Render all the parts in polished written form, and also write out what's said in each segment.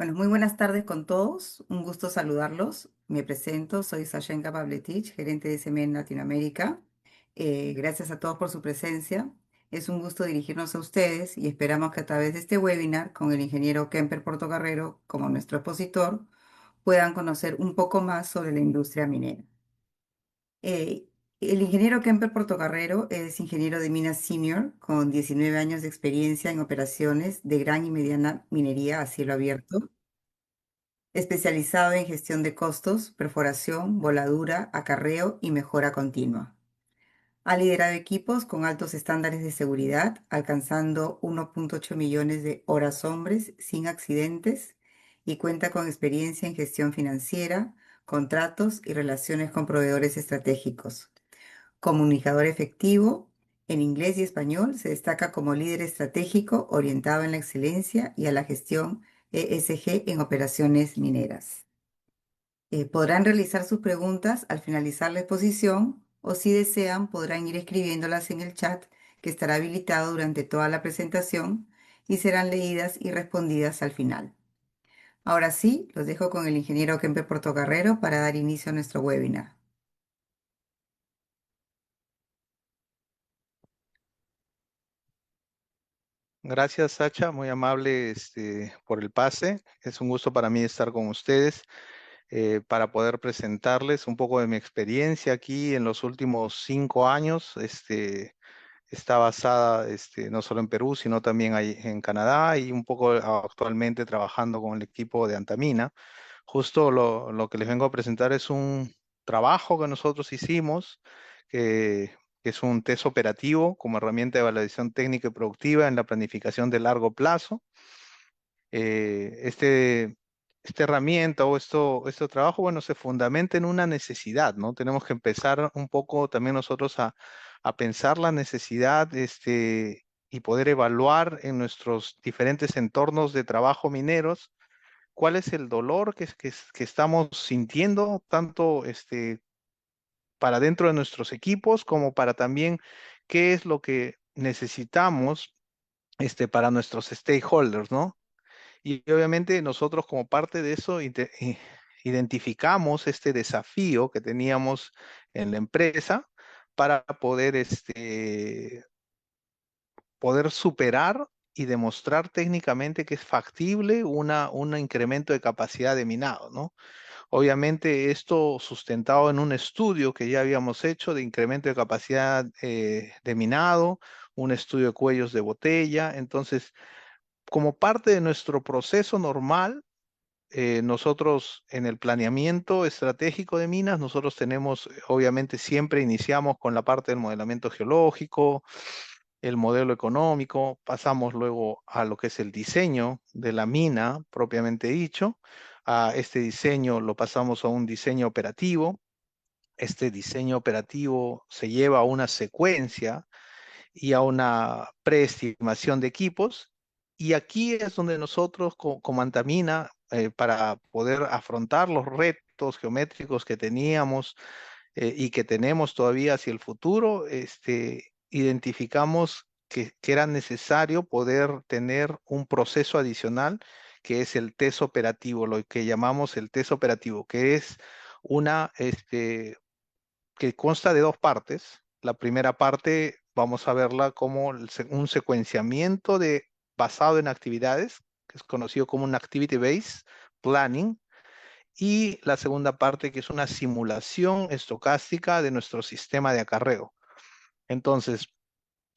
Bueno, muy buenas tardes con todos. Un gusto saludarlos. Me presento, soy Sashenka Pavletich, gerente de SME en Latinoamérica. Gracias a todos por su presencia. Es un gusto dirigirnos a ustedes y esperamos que a través de este webinar, con el ingeniero Kemper Portocarrero como nuestro expositor, puedan conocer un poco más sobre la industria minera. Eh, el ingeniero Kemper Portocarrero es ingeniero de minas senior con 19 años de experiencia en operaciones de gran y mediana minería a cielo abierto, especializado en gestión de costos, perforación, voladura, acarreo y mejora continua. Ha liderado equipos con altos estándares de seguridad, alcanzando 1.8 millones de horas hombres sin accidentes y cuenta con experiencia en gestión financiera, contratos y relaciones con proveedores estratégicos. Comunicador efectivo, en inglés y español se destaca como líder estratégico orientado en la excelencia y a la gestión ESG en operaciones mineras. Podrán realizar sus preguntas al finalizar la exposición o si desean podrán ir escribiéndolas en el chat que estará habilitado durante toda la presentación y serán leídas y respondidas al final. Ahora sí, los dejo con el ingeniero Kempe Portocarrero para dar inicio a nuestro webinar. Gracias, Sacha, muy amable por el pase. Es un gusto para mí estar con ustedes para poder presentarles un poco de mi experiencia aquí en los últimos 5 años. Está basada no solo en Perú, sino también ahí en Canadá y un poco actualmente trabajando con el equipo de Antamina. Justo lo que les vengo a presentar es un trabajo que nosotros hicimos, que es un test operativo como herramienta de evaluación técnica y productiva en la planificación de largo plazo. Eh, este, Esta herramienta o este trabajo, bueno, se fundamenta en una necesidad, ¿no? Tenemos que empezar un poco también nosotros a pensar la necesidad, y poder evaluar en nuestros diferentes entornos de trabajo mineros cuál es el dolor que estamos sintiendo, tanto para dentro de nuestros equipos como para también qué es lo que necesitamos para nuestros stakeholders, ¿no? Y obviamente nosotros como parte de eso identificamos este desafío que teníamos en la empresa para poder, poder superar y demostrar técnicamente que es factible un incremento de capacidad de minado, ¿no? Obviamente esto sustentado en un estudio que ya habíamos hecho de incremento de capacidad de minado, un estudio de cuellos de botella. Entonces, como parte de nuestro proceso normal, nosotros en el planeamiento estratégico de minas, nosotros tenemos, obviamente siempre iniciamos con la parte del modelamiento geológico, el modelo económico, pasamos luego a lo que es el diseño de la mina propiamente dicho. A este diseño lo pasamos a un diseño operativo. Este diseño operativo se lleva a una secuencia y a una preestimación de equipos. Y aquí es donde nosotros, como Antamina, para poder afrontar los retos geométricos que teníamos y que tenemos todavía hacia el futuro, identificamos que era necesario poder tener un proceso adicional que es el test operativo, lo que llamamos el test operativo, que es una, que consta de dos partes. La primera parte vamos a verla como un secuenciamiento basado en actividades, que es conocido como un Activity Based Planning, y la segunda parte que es una simulación estocástica de nuestro sistema de acarreo. Entonces,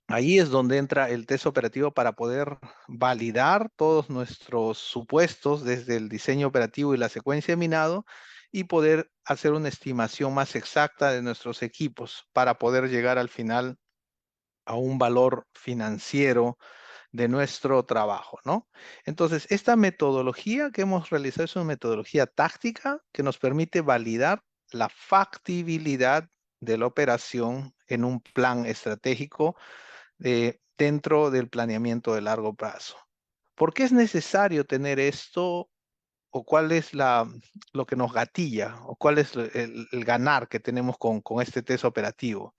ahí es donde entra el test operativo para poder validar todos nuestros supuestos desde el diseño operativo y la secuencia de minado y poder hacer una estimación más exacta de nuestros equipos para poder llegar al final a un valor financiero de nuestro trabajo, ¿no? Entonces, esta metodología que hemos realizado es una metodología táctica que nos permite validar la factibilidad de la operación en un plan estratégico dentro del planeamiento de largo plazo. ¿Por qué es necesario tener esto o cuál es lo que nos gatilla o cuál es el ganar que tenemos con este test operativo?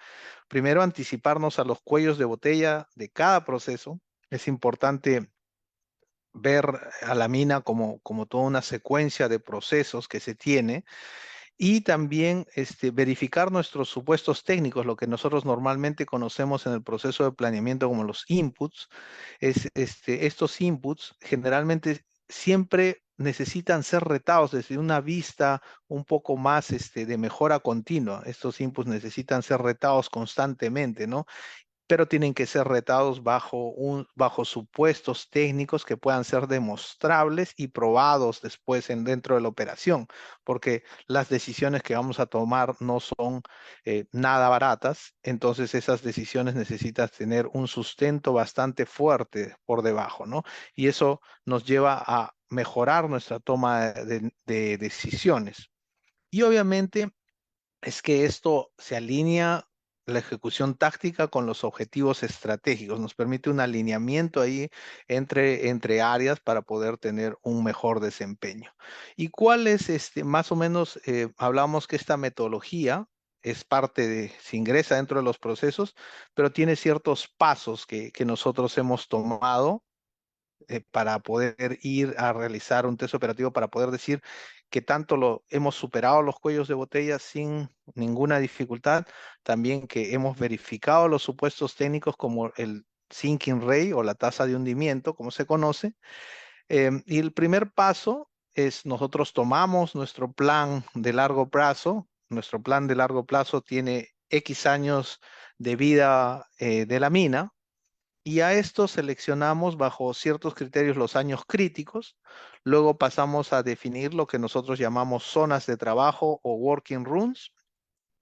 Primero, anticiparnos a los cuellos de botella de cada proceso. Es importante ver a la mina como toda una secuencia de procesos que se tiene y también verificar nuestros supuestos técnicos, lo que nosotros normalmente conocemos en el proceso de planeamiento como los inputs. Estos inputs generalmente siempre necesitan ser retados desde una vista un poco más de mejora continua. Estos inputs necesitan ser retados constantemente, ¿no? Pero tienen que ser retados bajo supuestos técnicos que puedan ser demostrables y probados después dentro de la operación, porque las decisiones que vamos a tomar no son nada baratas, entonces esas decisiones necesitas tener un sustento bastante fuerte por debajo, ¿no? Y eso nos lleva a mejorar nuestra toma de decisiones. Y obviamente es que esto se alinea la ejecución táctica con los objetivos estratégicos, nos permite un alineamiento ahí entre áreas para poder tener un mejor desempeño. ¿Y cuál es más o menos, hablamos que esta metodología es parte se ingresa dentro de los procesos, pero tiene ciertos pasos que nosotros hemos tomado para poder ir a realizar un test operativo, para poder decir que tanto lo hemos superado los cuellos de botella sin ninguna dificultad, también que hemos verificado los supuestos técnicos como el sinking rate o la tasa de hundimiento, como se conoce. Y el primer paso es nosotros tomamos nuestro plan de largo plazo. Nuestro plan de largo plazo tiene X años de vida de la mina y a esto seleccionamos bajo ciertos criterios los años críticos. Luego pasamos a definir lo que nosotros llamamos zonas de trabajo o working rooms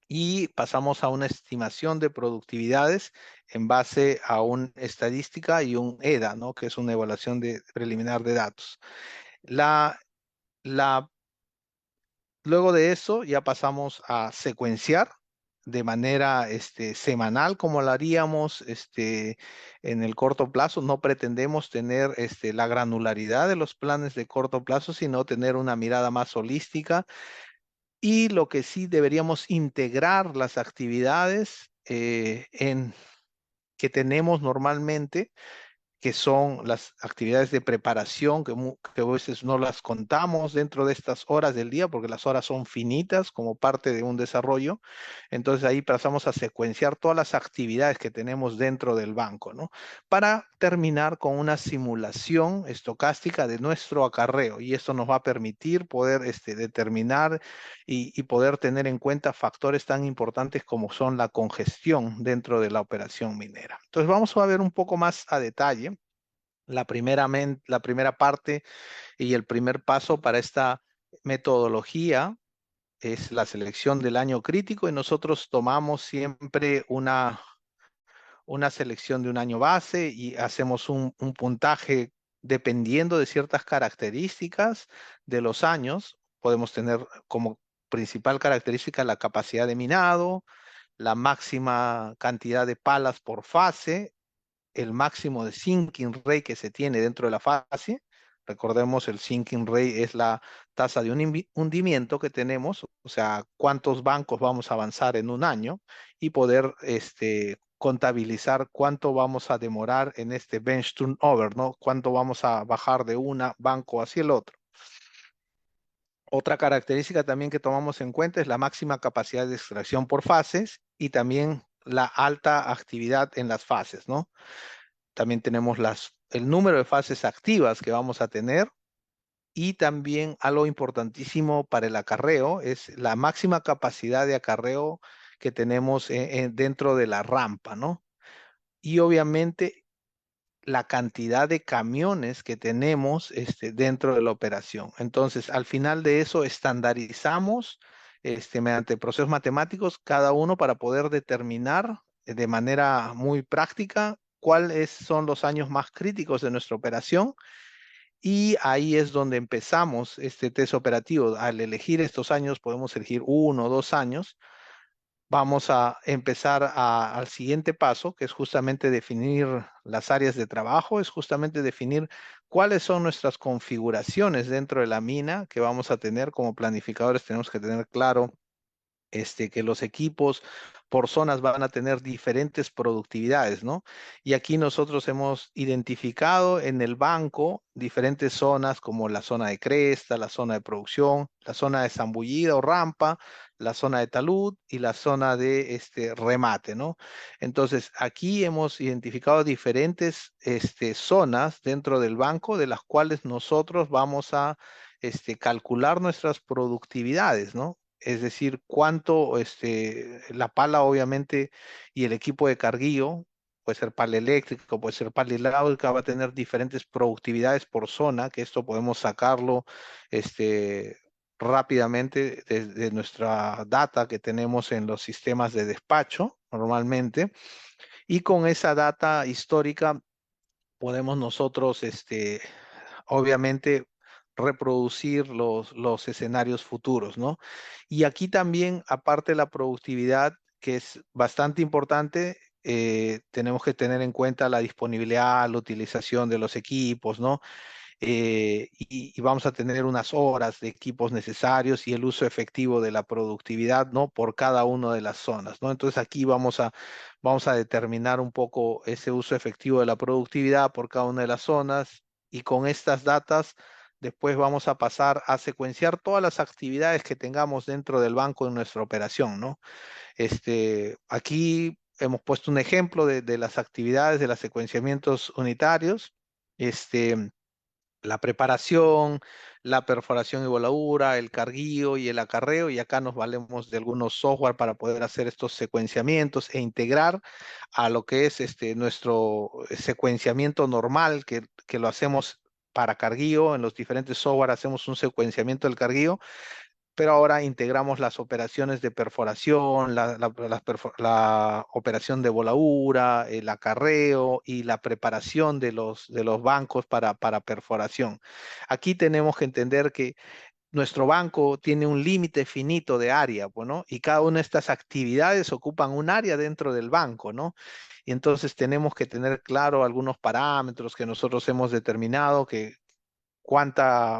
y pasamos a una estimación de productividades en base a una estadística y un EDA, ¿no? Que es una evaluación preliminar de datos. La, la Luego de eso ya pasamos a secuenciar de manera semanal como lo haríamos en el corto plazo. No pretendemos tener la granularidad de los planes de corto plazo, sino tener una mirada más holística. Y lo que sí deberíamos integrar las actividades que tenemos normalmente que son las actividades de preparación, que a veces no las contamos dentro de estas horas del día, porque las horas son finitas como parte de un desarrollo. Entonces ahí pasamos a secuenciar todas las actividades que tenemos dentro del banco, ¿no? Para terminar con una simulación estocástica de nuestro acarreo. Y esto nos va a permitir poder determinar y poder tener en cuenta factores tan importantes como son la congestión dentro de la operación minera. Entonces vamos a ver un poco más a detalle la primera parte y el primer paso para esta metodología es la selección del año crítico y nosotros tomamos siempre una selección de un año base y hacemos un puntaje dependiendo de ciertas características de los años. Podemos tener como principal característica la capacidad de minado, la máxima cantidad de palas por fase, el máximo de sinking rate que se tiene dentro de la fase. Recordemos, el sinking rate es la tasa de hundimiento que tenemos, o sea, cuántos bancos vamos a avanzar en un año y poder contabilizar cuánto vamos a demorar en este bench turnover, ¿no? Cuánto vamos a bajar de un banco hacia el otro. Otra característica también que tomamos en cuenta es la máxima capacidad de extracción por fases y también la alta actividad en las fases, ¿no? También tenemos el número de fases activas que vamos a tener y también algo importantísimo para el acarreo es la máxima capacidad de acarreo que tenemos dentro de la rampa, ¿no? Y obviamente la cantidad de camiones que tenemos dentro de la operación. Entonces, al final de eso, estandarizamos mediante procesos matemáticos cada uno para poder determinar de manera muy práctica cuáles son los años más críticos de nuestra operación. Y ahí es donde empezamos este test operativo. Al elegir estos años, podemos elegir 1 o 2 años. Vamos a empezar al siguiente paso, que es justamente definir las áreas de trabajo, es justamente definir cuáles son nuestras configuraciones dentro de la mina que vamos a tener. Como planificadores tenemos que tener claro que los equipos por zonas van a tener diferentes productividades, ¿no? Y aquí nosotros hemos identificado en el banco diferentes zonas como la zona de cresta, la zona de producción, la zona de zambullida o rampa, la zona de talud y la zona de remate, ¿no? Entonces, aquí hemos identificado diferentes zonas dentro del banco de las cuales nosotros vamos a calcular nuestras productividades, ¿no? Es decir, cuánto la pala obviamente y el equipo de carguillo, puede ser pala eléctrica, puede ser pala hidráulica, va a tener diferentes productividades por zona, que esto podemos sacarlo este, rápidamente desde nuestra data que tenemos en los sistemas de despacho normalmente. Y con esa data histórica podemos nosotros, obviamente, reproducir los escenarios futuros, ¿no? Y aquí también, aparte de la productividad, que es bastante importante, tenemos que tener en cuenta la disponibilidad, la utilización de los equipos, ¿no? Y vamos a tener unas horas de equipos necesarios y el uso efectivo de la productividad, ¿no? Por cada una de las zonas, ¿no? Entonces aquí vamos a determinar un poco ese uso efectivo de la productividad por cada una de las zonas y con estas datas después vamos a pasar a secuenciar todas las actividades que tengamos dentro del banco en nuestra operación, ¿no? Aquí hemos puesto un ejemplo de las actividades de los secuenciamientos unitarios. La preparación, la perforación y voladura, el carguío y el acarreo, y acá nos valemos de algunos software para poder hacer estos secuenciamientos e integrar a lo que es nuestro secuenciamiento normal, que lo hacemos para carguío, en los diferentes software hacemos un secuenciamiento del carguío, pero ahora integramos las operaciones de perforación, la operación de voladura, el acarreo y la preparación de los bancos para perforación. Aquí tenemos que entender que nuestro banco tiene un límite finito de área, pues, ¿no? Y cada una de estas actividades ocupan un área dentro del banco, ¿no? Y entonces tenemos que tener claro algunos parámetros que nosotros hemos determinado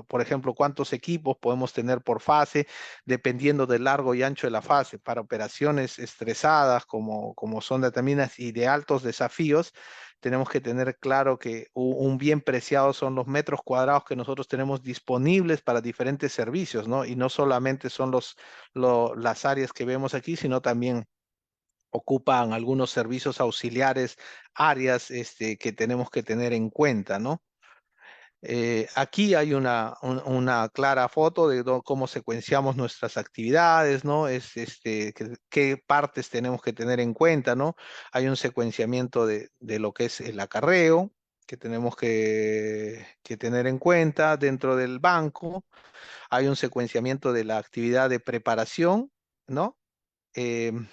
por ejemplo, cuántos equipos podemos tener por fase, dependiendo del largo y ancho de la fase. Para operaciones estresadas, como son determinadas y de altos desafíos, tenemos que tener claro que un bien preciado son los metros cuadrados que nosotros tenemos disponibles para diferentes servicios, ¿no? Y no solamente son las áreas que vemos aquí, sino también ocupan algunos servicios auxiliares, áreas que tenemos que tener en cuenta, ¿no? Aquí hay una clara foto de cómo secuenciamos nuestras actividades, ¿no? Qué partes tenemos que tener en cuenta, ¿no? Hay un secuenciamiento de lo que es el acarreo que tenemos que tener en cuenta dentro del banco. Hay un secuenciamiento de la actividad de preparación, ¿no? Em,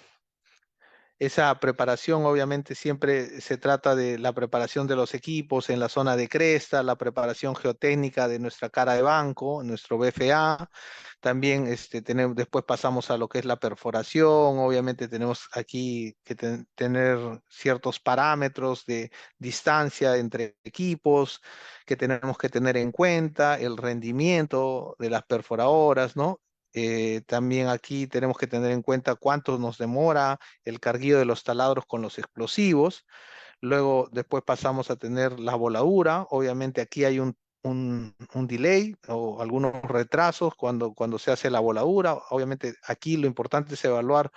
Esa preparación obviamente siempre se trata de la preparación de los equipos en la zona de cresta, la preparación geotécnica de nuestra cara de banco, nuestro BFA. También después pasamos a lo que es la perforación. Obviamente tenemos aquí que tener ciertos parámetros de distancia entre equipos que tenemos que tener en cuenta, el rendimiento de las perforadoras, ¿no? También aquí tenemos que tener en cuenta cuánto nos demora el carguillo de los taladros con los explosivos. Luego, después pasamos a tener la voladura. Obviamente aquí hay un delay o algunos retrasos cuando se hace la voladura. Obviamente aquí lo importante es evaluar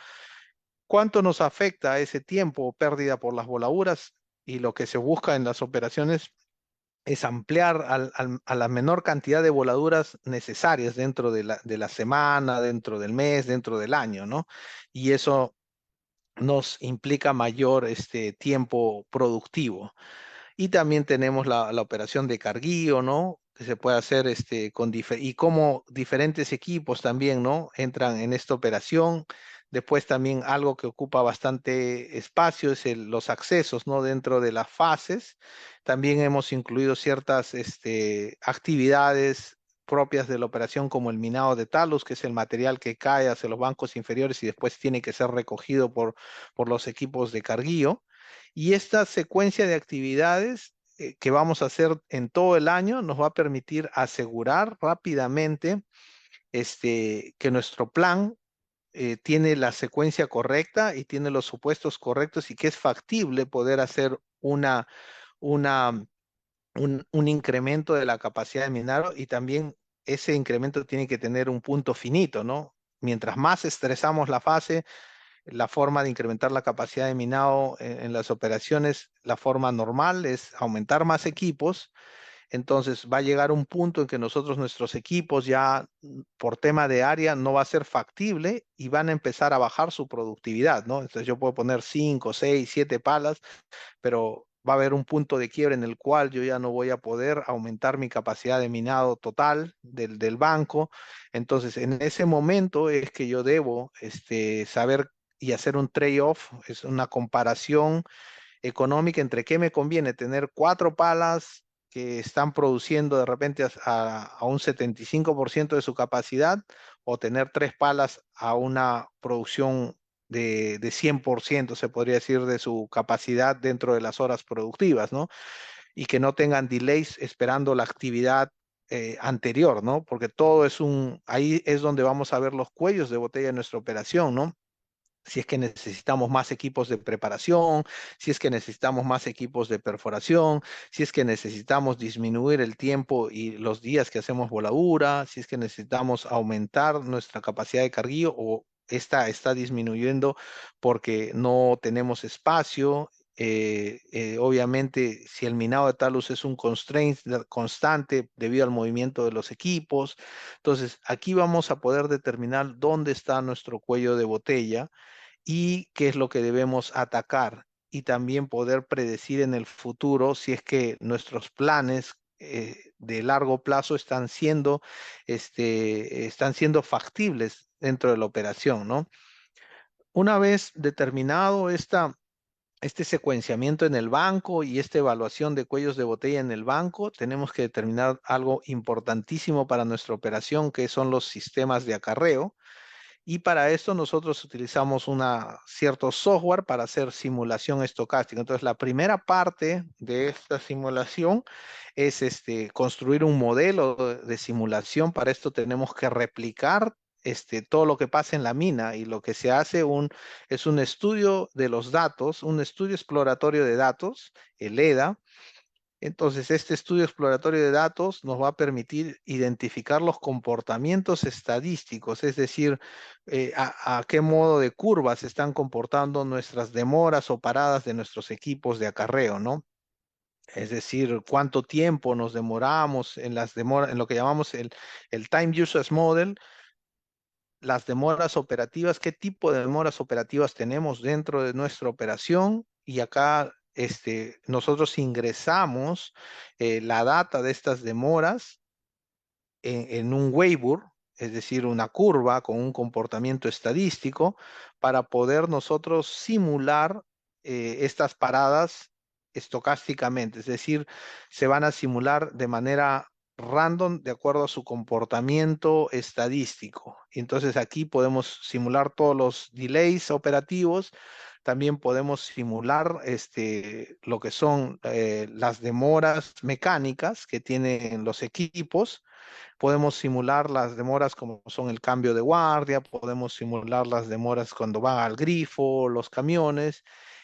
cuánto nos afecta ese tiempo o pérdida por las voladuras y lo que se busca en las operaciones es ampliar a la menor cantidad de voladuras necesarias dentro de la semana, dentro del mes, dentro del año, ¿no? Y eso nos implica mayor tiempo productivo. Y también tenemos la operación de carguío, ¿no? Que se puede hacer y cómo diferentes equipos también, ¿no? Entran en esta operación. Después también algo que ocupa bastante espacio es los accesos, ¿no? Dentro de las fases. También hemos incluido ciertas actividades propias de la operación como el minado de talos, que es el material que cae hacia los bancos inferiores y después tiene que ser recogido por los equipos de carguío. Y esta secuencia de actividades que vamos a hacer en todo el año nos va a permitir asegurar rápidamente que nuestro plan tiene la secuencia correcta y tiene los supuestos correctos y que es factible poder hacer una, un incremento de la capacidad de minado y también ese incremento tiene que tener un punto finito, ¿no? Mientras más estresamos la fase, la forma de incrementar la capacidad de minado en las operaciones, la forma normal es aumentar más equipos. Entonces va a llegar un punto en que nosotros, nuestros equipos, ya por tema de área no va a ser factible y van a empezar a bajar su productividad, ¿no? Entonces yo puedo poner 5, 6, 7 palas, pero va a haber un punto de quiebre en el cual yo ya no voy a poder aumentar mi capacidad de minado total del banco. Entonces, en ese momento es que yo debo saber y hacer un trade-off, es una comparación económica entre qué me conviene tener 4 palas que están produciendo de repente a un 75% de su capacidad o tener 3 palas a una producción de 100%, se podría decir, de su capacidad dentro de las horas productivas, ¿no? Y que no tengan delays esperando la actividad anterior, ¿no? Porque todo es ahí es donde vamos a ver los cuellos de botella de nuestra operación, ¿no? Si es que necesitamos más equipos de preparación, si es que necesitamos más equipos de perforación, si es que necesitamos disminuir el tiempo y los días que hacemos voladura, si es que necesitamos aumentar nuestra capacidad de carguillo o esta está disminuyendo porque no tenemos espacio. Obviamente, si el minado de talus es un constraint constante debido al movimiento de los equipos, entonces aquí vamos a poder determinar dónde está nuestro cuello de botella y qué es lo que debemos atacar y también poder predecir en el futuro si es que nuestros planes de largo plazo están siendo factibles dentro de la operación, ¿no? Una vez determinado este secuenciamiento en el banco y esta evaluación de cuellos de botella en el banco, tenemos que determinar algo importantísimo para nuestra operación, que son los sistemas de acarreo. Y para esto nosotros utilizamos cierto software para hacer simulación estocástica. Entonces, la primera parte de esta simulación es construir un modelo de simulación. Para esto tenemos que replicar todo lo que pasa en la mina y lo que se hace es un estudio de los datos, un estudio exploratorio de datos, el EDA. Entonces, este estudio exploratorio de datos nos va a permitir identificar los comportamientos estadísticos, es decir, a qué modo de curvas se están comportando nuestras demoras o paradas de nuestros equipos de acarreo, ¿no? Es decir, cuánto tiempo nos demoramos en las demoras, en lo que llamamos el Time Usage Model, las demoras operativas, qué tipo de demoras operativas tenemos dentro de nuestra operación y acá nosotros ingresamos la data de estas demoras en un Weibull, es decir, una curva con un comportamiento estadístico para poder nosotros simular estas paradas estocásticamente, es decir, se van a simular de manera random de acuerdo a su comportamiento estadístico. Entonces aquí podemos simular todos los delays operativos, también podemos simular lo que son las demoras mecánicas que tienen los equipos. Podemos simular las demoras como son el cambio de guardia, podemos simular las demoras cuando van al grifo, los camiones,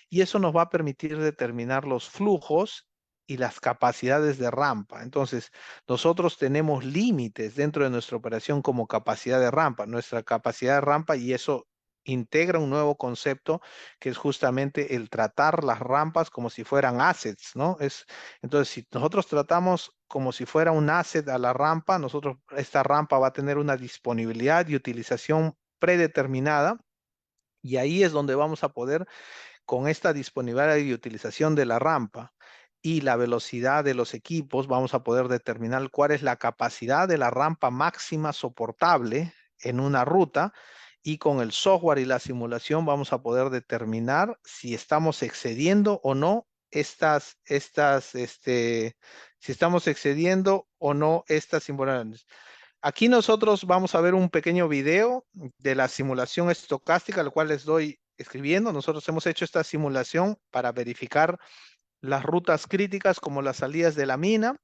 y eso nos va a permitir determinar los flujos y las capacidades de rampa. Entonces, nosotros tenemos límites dentro de nuestra operación como capacidad de rampa, nuestra capacidad de rampa, y eso integra un nuevo concepto que es justamente el tratar las rampas como si fueran assets, ¿no? Entonces, si nosotros tratamos como si fuera un asset a la rampa, esta rampa va a tener una disponibilidad y utilización predeterminada y ahí es donde vamos a poder, con esta disponibilidad y utilización de la rampa y la velocidad de los equipos, vamos a poder determinar cuál es la capacidad de la rampa máxima soportable en una ruta y con el software y la simulación vamos a poder determinar si estamos excediendo o no si estamos excediendo o no estas simulaciones. Aquí nosotros vamos a ver un pequeño video de la simulación estocástica, al cual les doy escribiendo. Nosotros hemos hecho esta simulación para verificar las rutas críticas como las salidas de la mina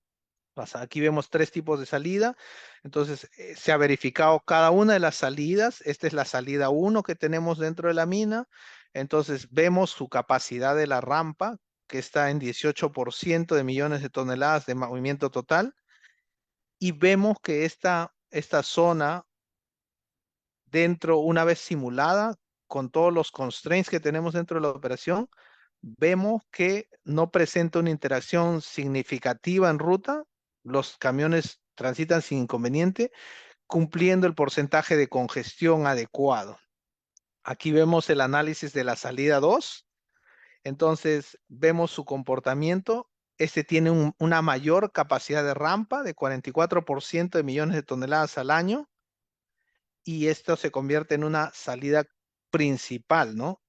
Aquí vemos tres tipos de salida. Entonces, se ha verificado cada una de las salidas. Esta es la salida uno que tenemos dentro de la mina. Entonces, vemos su capacidad de la rampa, que está en 18% de millones de toneladas de movimiento total. Y vemos que esta zona, dentro, una vez simulada, con todos los constraints que tenemos dentro de la operación, vemos que no presenta una interacción significativa en ruta. Los camiones transitan sin inconveniente, cumpliendo el porcentaje de congestión adecuado. Aquí vemos el análisis de la salida 2. Entonces, vemos su comportamiento. Este tiene una mayor capacidad de rampa de 44% de millones de toneladas al año, y esto se convierte en una salida principal, ¿no?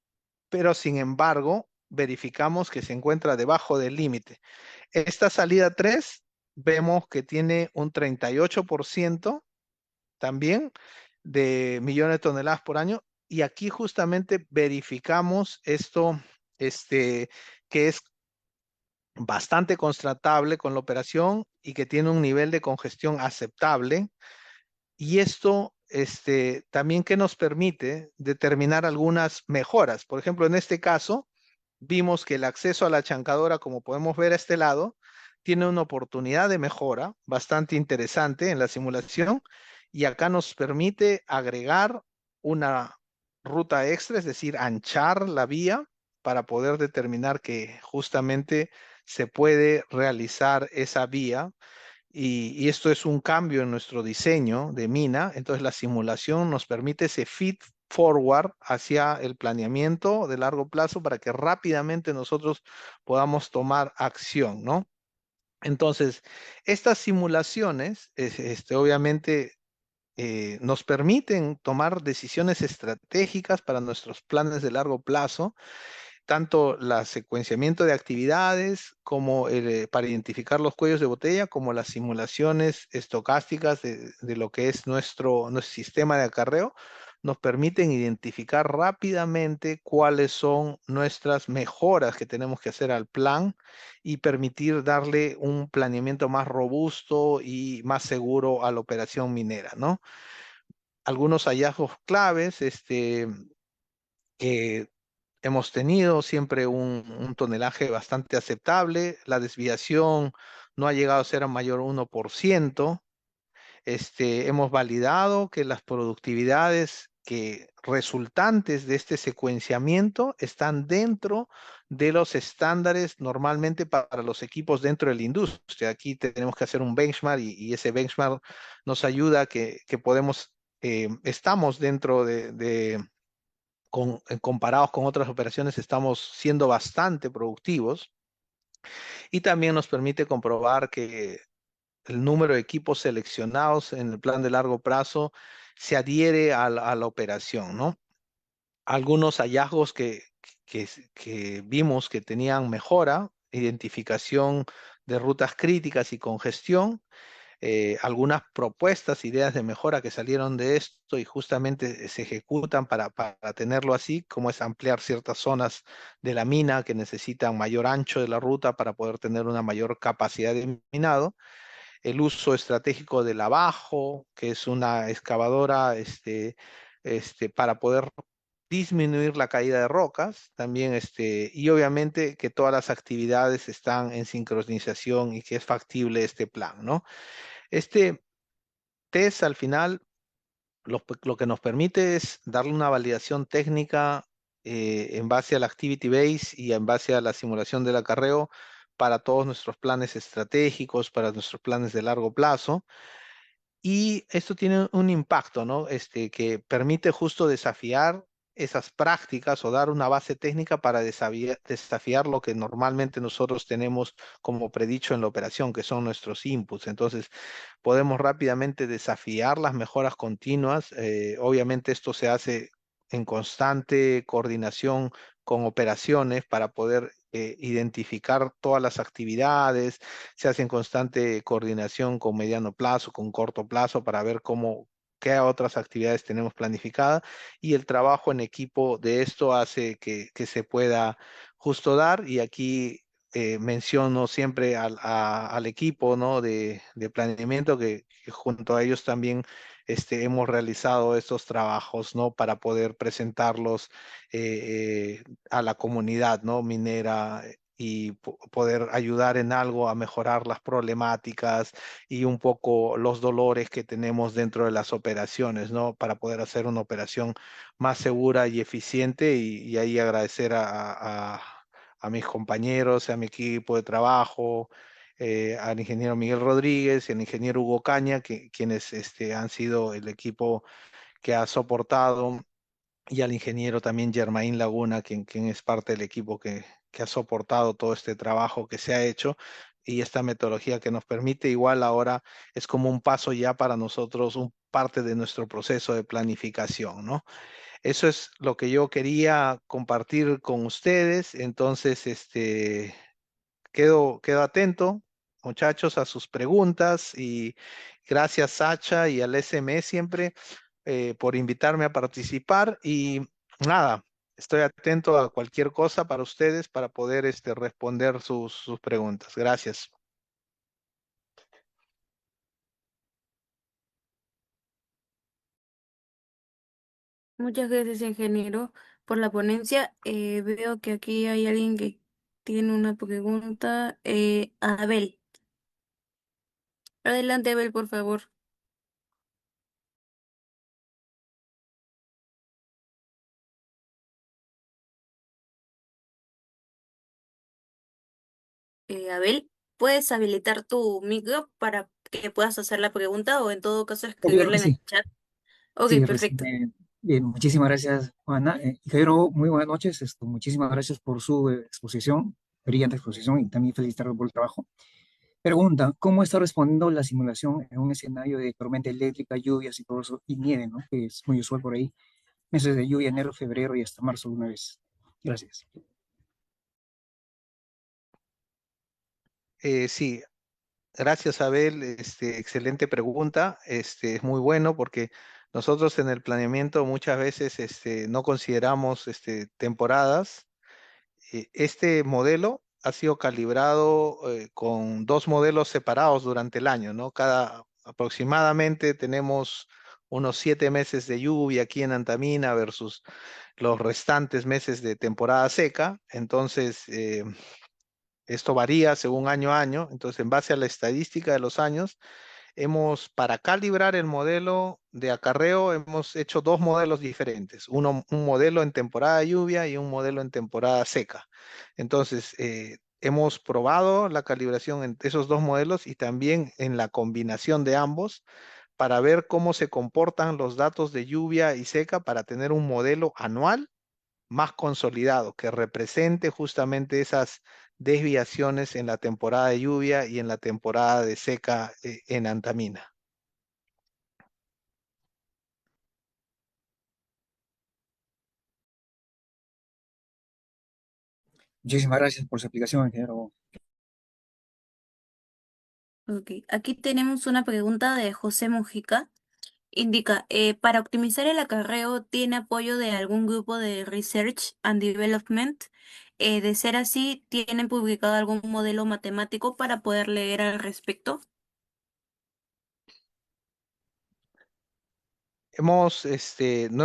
Pero sin embargo, verificamos que se encuentra debajo del límite. Esta salida 3 vemos que tiene un 38% también de millones de toneladas por año, y aquí justamente verificamos esto, este, que es bastante constatable con la operación y que tiene un nivel de congestión aceptable. Y esto, también que nos permite determinar algunas mejoras. Por ejemplo, en este caso, vimos que el acceso a la chancadora, como podemos ver a este lado, tiene una oportunidad de mejora bastante interesante en la simulación, y acá nos permite agregar una ruta extra, es decir, anchar la vía para poder determinar que justamente se puede realizar esa vía, y esto es un cambio en nuestro diseño de mina. Entonces la simulación nos permite ese feed forward hacia el planeamiento de largo plazo para que rápidamente nosotros podamos tomar acción, ¿no? Entonces, estas simulaciones, obviamente, nos permiten tomar decisiones estratégicas para nuestros planes de largo plazo, tanto el secuenciamiento de actividades como para identificar los cuellos de botella, como las simulaciones estocásticas de lo que es nuestro sistema de acarreo, nos permiten identificar rápidamente cuáles son nuestras mejoras que tenemos que hacer al plan y permitir darle un planeamiento más robusto y más seguro a la operación minera, ¿no? Algunos hallazgos claves, que hemos tenido siempre un tonelaje bastante aceptable. La desviación no ha llegado a ser a mayor 1%. Hemos validado que las productividades que resultantes de este secuenciamiento están dentro de los estándares normalmente para los equipos dentro de la industria. Aquí tenemos que hacer un benchmark, y ese benchmark nos ayuda a que podemos, estamos dentro comparados con otras operaciones, estamos siendo bastante productivos, y también nos permite comprobar que el número de equipos seleccionados en el plan de largo plazo se adhiere a la operación, ¿no? Algunos hallazgos que vimos que tenían mejora: identificación de rutas críticas y congestión, algunas propuestas, ideas de mejora que salieron de esto y justamente se ejecutan para tenerlo así, como es ampliar ciertas zonas de la mina que necesitan mayor ancho de la ruta para poder tener una mayor capacidad de minado. El uso estratégico del abajo, que es una excavadora, para poder disminuir la caída de rocas, también, y obviamente que todas las actividades están en sincronización y que es factible este plan, ¿no? Este test al final lo que nos permite es darle una validación técnica, en base a la activity base y en base a la simulación del acarreo, para todos nuestros planes estratégicos, para nuestros planes de largo plazo. Y esto tiene un impacto, ¿no? Que permite justo desafiar esas prácticas o dar una base técnica para desafiar lo que normalmente nosotros tenemos como predicho en la operación, que son nuestros inputs. Entonces, podemos rápidamente desafiar las mejoras continuas. Obviamente esto se hace en constante coordinación con operaciones para poder identificar todas las actividades. Se hace en constante coordinación con mediano plazo, con corto plazo, para ver qué otras actividades tenemos planificadas, y el trabajo en equipo de esto hace que se pueda justo dar. Y aquí menciono siempre al equipo, ¿no? de planeamiento que junto a ellos también hemos realizado estos trabajos, ¿no? Para poder presentarlos a la comunidad, ¿no? minera y poder ayudar en algo a mejorar las problemáticas y un poco los dolores que tenemos dentro de las operaciones, ¿no? Para poder hacer una operación más segura y eficiente y ahí agradecer a mis compañeros, a mi equipo de trabajo, al ingeniero Miguel Rodríguez y al ingeniero Hugo Caña, quienes han sido el equipo que ha soportado, y al ingeniero también Germain Laguna, quien es parte del equipo que ha soportado todo este trabajo que se ha hecho y esta metodología que nos permite igual ahora es como un paso ya para nosotros, un parte de nuestro proceso de planificación, ¿no? Eso es lo que yo quería compartir con ustedes. Entonces, quedo atento, muchachos, a sus preguntas y gracias, Sacha, y al SME siempre por invitarme a participar. Y nada, estoy atento a cualquier cosa para ustedes para poder responder sus preguntas. Gracias. Muchas gracias, ingeniero, por la ponencia. Veo que aquí hay alguien que tiene una pregunta. Abel. Adelante, Abel, por favor. Abel, ¿puedes habilitar tu micro para que puedas hacer la pregunta o en todo caso Claro escribirla que en el sí, chat? Ok, sí, perfecto. bien, muchísimas gracias, Juana. Jairo, muy buenas noches, muchísimas gracias por su exposición, brillante exposición, y también felicitarlo por el trabajo. Pregunta, ¿cómo está respondiendo la simulación en un escenario de tormenta eléctrica, lluvias y todo eso, y nieve, ¿no? Que es muy usual por ahí, meses de lluvia, enero, febrero y hasta marzo una vez. Gracias. Sí, gracias, Abel. Excelente pregunta. Es muy bueno porque nosotros en el planeamiento muchas veces no consideramos temporadas. Este modelo ha sido calibrado con dos modelos separados durante el año, ¿no? Cada aproximadamente tenemos unos 7 meses de lluvia aquí en Antamina versus los restantes meses de temporada seca. Entonces, esto varía según año a año. Entonces, en base a la estadística de los años, para calibrar el modelo de acarreo, hemos hecho dos modelos diferentes. Un modelo en temporada de lluvia y un modelo en temporada seca. Entonces, hemos probado la calibración en esos dos modelos y también en la combinación de ambos para ver cómo se comportan los datos de lluvia y seca para tener un modelo anual más consolidado que represente justamente esas desviaciones en la temporada de lluvia y en la temporada de seca en Antamina. Muchísimas gracias por su aplicación, ingeniero. Ok, aquí tenemos una pregunta de José Mujica. Indica, para optimizar el acarreo, ¿tiene apoyo de algún grupo de Research and Development? De ser así, ¿tienen publicado algún modelo matemático para poder leer al respecto? No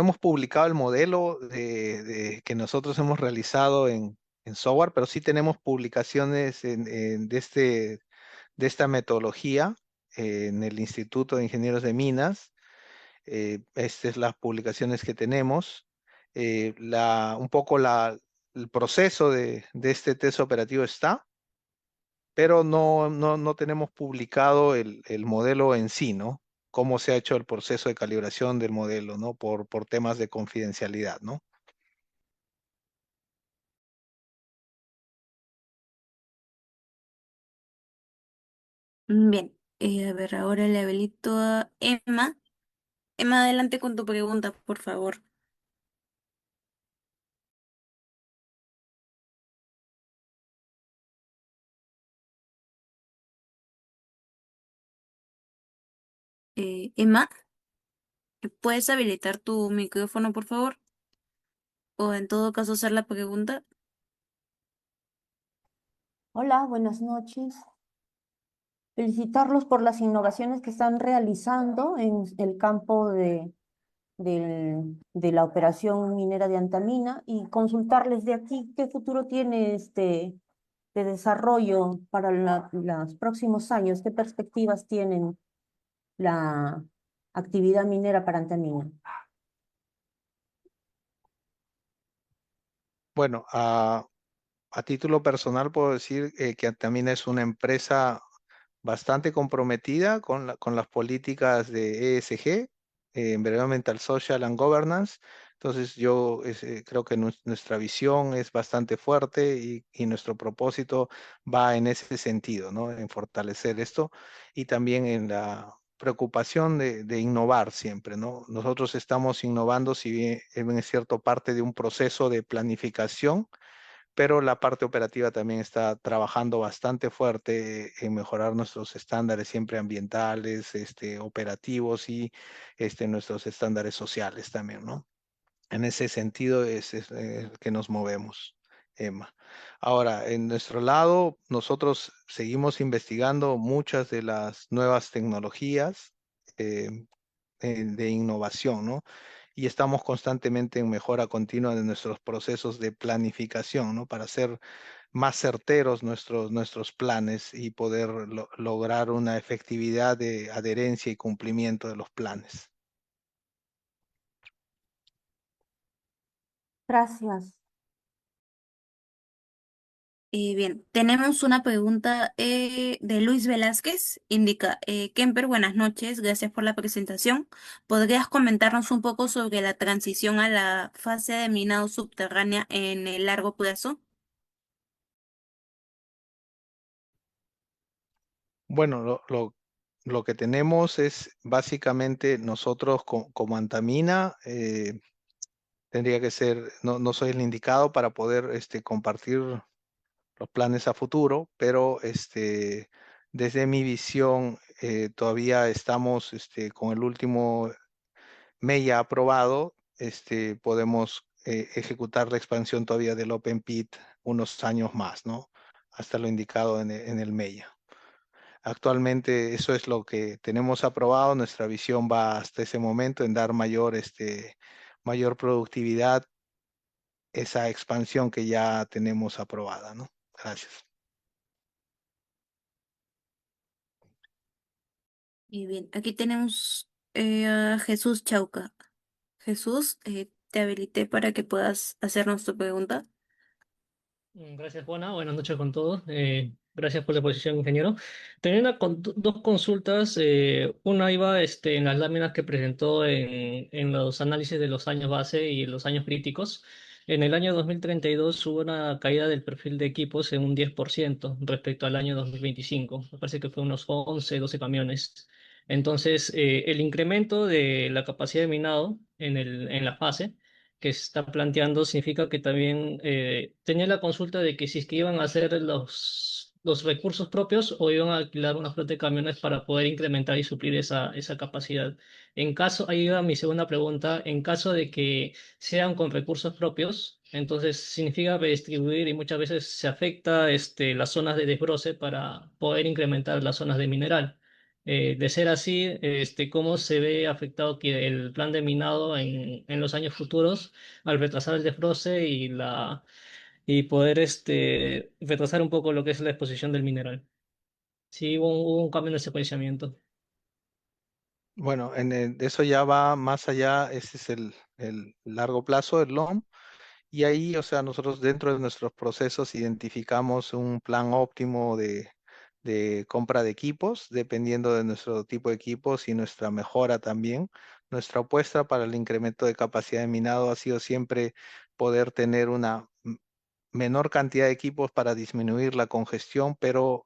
hemos publicado el modelo que nosotros hemos realizado en software, pero sí tenemos publicaciones de esta metodología en el Instituto de Ingenieros de Minas. Estas es las publicaciones que tenemos. Un poco el proceso de este test operativo está, pero no tenemos publicado el modelo en sí, ¿no? Cómo se ha hecho el proceso de calibración del modelo, ¿no? Por temas de confidencialidad, ¿no? Bien, a ver, ahora le habilito a Emma. Emma, adelante con tu pregunta, por favor. Emma, ¿puedes habilitar tu micrófono, por favor? O en todo caso hacer la pregunta. Hola, buenas noches. Felicitarlos por las innovaciones que están realizando en el campo de la operación minera de Antamina y consultarles de aquí qué futuro tiene de desarrollo para los próximos años, qué perspectivas tienen la actividad minera para Antamina. Bueno, a título personal puedo decir que Antamina es una empresa bastante comprometida con las políticas de ESG, Environmental, Social and Governance. Entonces yo creo que nuestra visión es bastante fuerte y nuestro propósito va en ese sentido, ¿no? En fortalecer esto y también en la preocupación de innovar siempre, ¿no? Nosotros estamos innovando, si bien es cierto, parte de un proceso de planificación, pero la parte operativa también está trabajando bastante fuerte en mejorar nuestros estándares siempre ambientales, operativos y nuestros estándares sociales también, ¿no? En ese sentido es que nos movemos, Emma. Ahora, en nuestro lado, nosotros seguimos investigando muchas de las nuevas tecnologías eh, de innovación, ¿no? Y estamos constantemente en mejora continua de nuestros procesos de planificación, ¿no? Para hacer más certeros nuestros planes y poder lograr una efectividad de adherencia y cumplimiento de los planes. Gracias. Bien, tenemos una pregunta de Luis Velázquez. Indica, Kemper, buenas noches, gracias por la presentación. ¿Podrías comentarnos un poco sobre la transición a la fase de minado subterránea en el largo plazo? Bueno, lo que tenemos es básicamente nosotros como Antamina, tendría que ser, no soy el indicado para poder compartir los planes a futuro, pero desde mi visión todavía estamos con el último MEIA aprobado, podemos ejecutar la expansión todavía del Open Pit unos años más, ¿no? Hasta lo indicado en el MEIA. Actualmente eso es lo que tenemos aprobado. Nuestra visión va hasta ese momento en dar mayor productividad, esa expansión que ya tenemos aprobada, ¿no? Gracias. Y bien, aquí tenemos a Jesús Chauca. Jesús, te habilité para que puedas hacernos tu pregunta. Gracias, Juana. Buenas noches con todos. Gracias por la exposición, ingeniero. Tenía dos consultas. Una iba en las láminas que presentó en los análisis de los años base y los años críticos. En el año 2032 hubo una caída del perfil de equipos en un 10% respecto al año 2025. Me parece que fue unos 11, 12 camiones. Entonces, el incremento de la capacidad de minado en la fase que se está planteando significa que también tenía la consulta de que si es que iban a hacer los recursos propios o iban a alquilar una flota de camiones para poder incrementar y suplir esa capacidad. En caso, ahí va mi segunda pregunta, en caso de que sean con recursos propios, entonces significa redistribuir y muchas veces se afecta las zonas de desbroce para poder incrementar las zonas de mineral. De ser así, ¿cómo se ve afectado que el plan de minado en los años futuros al retrasar el desbroce y poder retrasar un poco lo que es la exposición del mineral? Sí, hubo un cambio en el secuenciamiento. Bueno, eso ya va más allá, ese es el largo plazo, el LOM, y ahí, o sea, nosotros dentro de nuestros procesos identificamos un plan óptimo de compra de equipos, dependiendo de nuestro tipo de equipos y nuestra mejora también. Nuestra apuesta para el incremento de capacidad de minado ha sido siempre poder tener una menor cantidad de equipos para disminuir la congestión, pero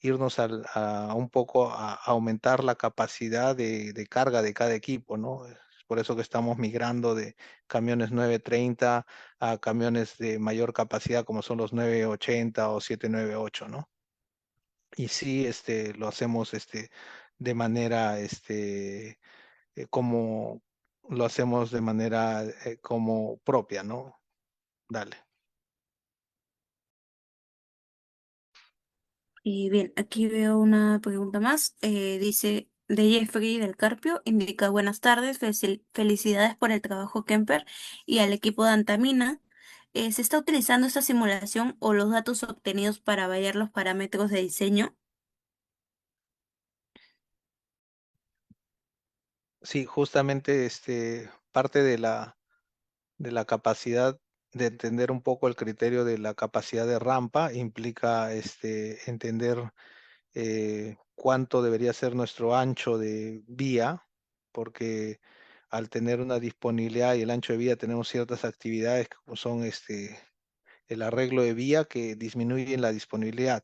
irnos a un poco a aumentar la capacidad de carga de cada equipo, ¿no? Es por eso que estamos migrando de camiones 930 a camiones de mayor capacidad como son los 980 o 798, ¿no? Y sí, lo hacemos de manera, como lo hacemos de manera como propia, ¿no? Dale. Y bien, aquí veo una pregunta más. Dice de Jeffrey del Carpio, indica buenas tardes, felicidades por el trabajo Kemper y al equipo de Antamina. ¿Se está utilizando esta simulación o los datos obtenidos para variar los parámetros de diseño? Sí, justamente parte de la capacidad de entender un poco el criterio de la capacidad de rampa implica entender cuánto debería ser nuestro ancho de vía, porque al tener una disponibilidad y el ancho de vía tenemos ciertas actividades como son el arreglo de vía que disminuyen la disponibilidad.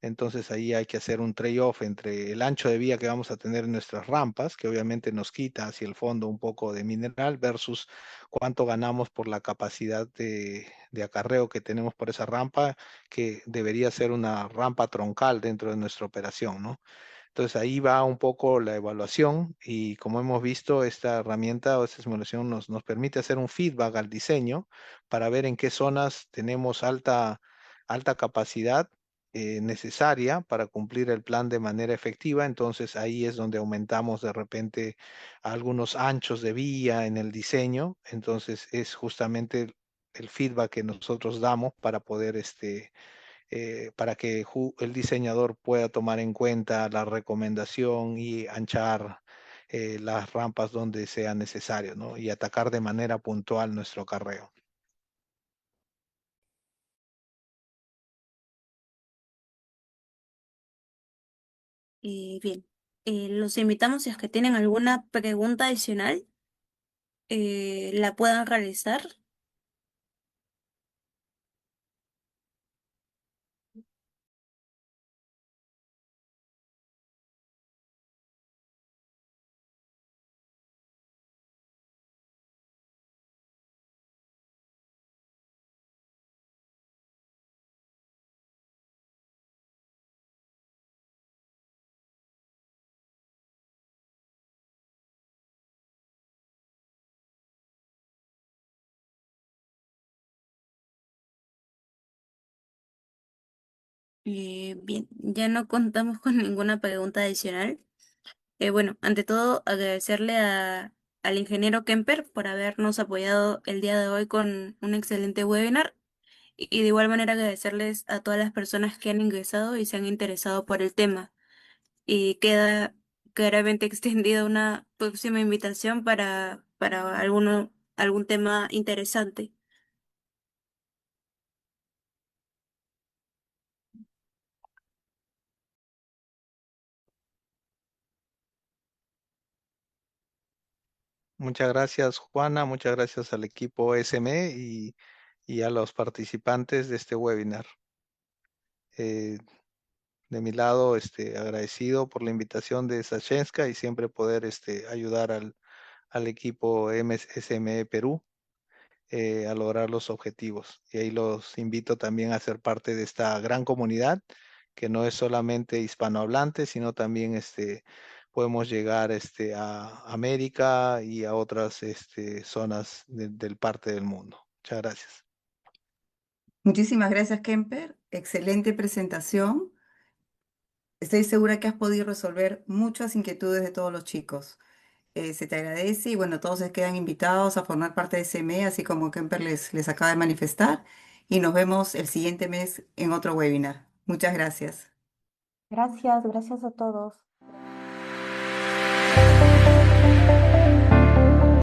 Entonces ahí hay que hacer un trade-off entre el ancho de vía que vamos a tener en nuestras rampas, que obviamente nos quita hacia el fondo un poco de mineral, versus cuánto ganamos por la capacidad de acarreo que tenemos por esa rampa, que debería ser una rampa troncal dentro de nuestra operación, ¿no? Entonces ahí va un poco la evaluación y como hemos visto, esta herramienta o esta simulación nos permite hacer un feedback al diseño para ver en qué zonas tenemos alta capacidad necesaria para cumplir el plan de manera efectiva. Entonces ahí es donde aumentamos de repente algunos anchos de vía en el diseño. Entonces es justamente el feedback que nosotros damos para poder para que el diseñador pueda tomar en cuenta la recomendación y anchar las rampas donde sea necesario, ¿no? Y atacar de manera puntual nuestro acarreo. Bien, los invitamos si es que tienen alguna pregunta adicional, la puedan realizar. Bien, ya no contamos con ninguna pregunta adicional. Bueno, ante todo, agradecerle al ingeniero Kemper por habernos apoyado el día de hoy con un excelente webinar y de igual manera agradecerles a todas las personas que han ingresado y se han interesado por el tema. Y queda claramente extendida una próxima invitación para algún tema interesante. Muchas gracias, Juana. Muchas gracias al equipo SME y a los participantes de este webinar. Eh, de mi lado, agradecido por la invitación de Sachenska y siempre poder ayudar al equipo SME Perú a lograr los objetivos. Y ahí los invito también a ser parte de esta gran comunidad, que no es solamente hispanohablante, sino también podemos llegar a América y a otras zonas del parte del mundo. Muchas gracias. Muchísimas gracias, Kemper. Excelente presentación. Estoy segura que has podido resolver muchas inquietudes de todos los chicos. Se te agradece y bueno, todos se quedan invitados a formar parte de SME, así como Kemper les acaba de manifestar. Y nos vemos el siguiente mes en otro webinar. Muchas gracias. Gracias, gracias a todos.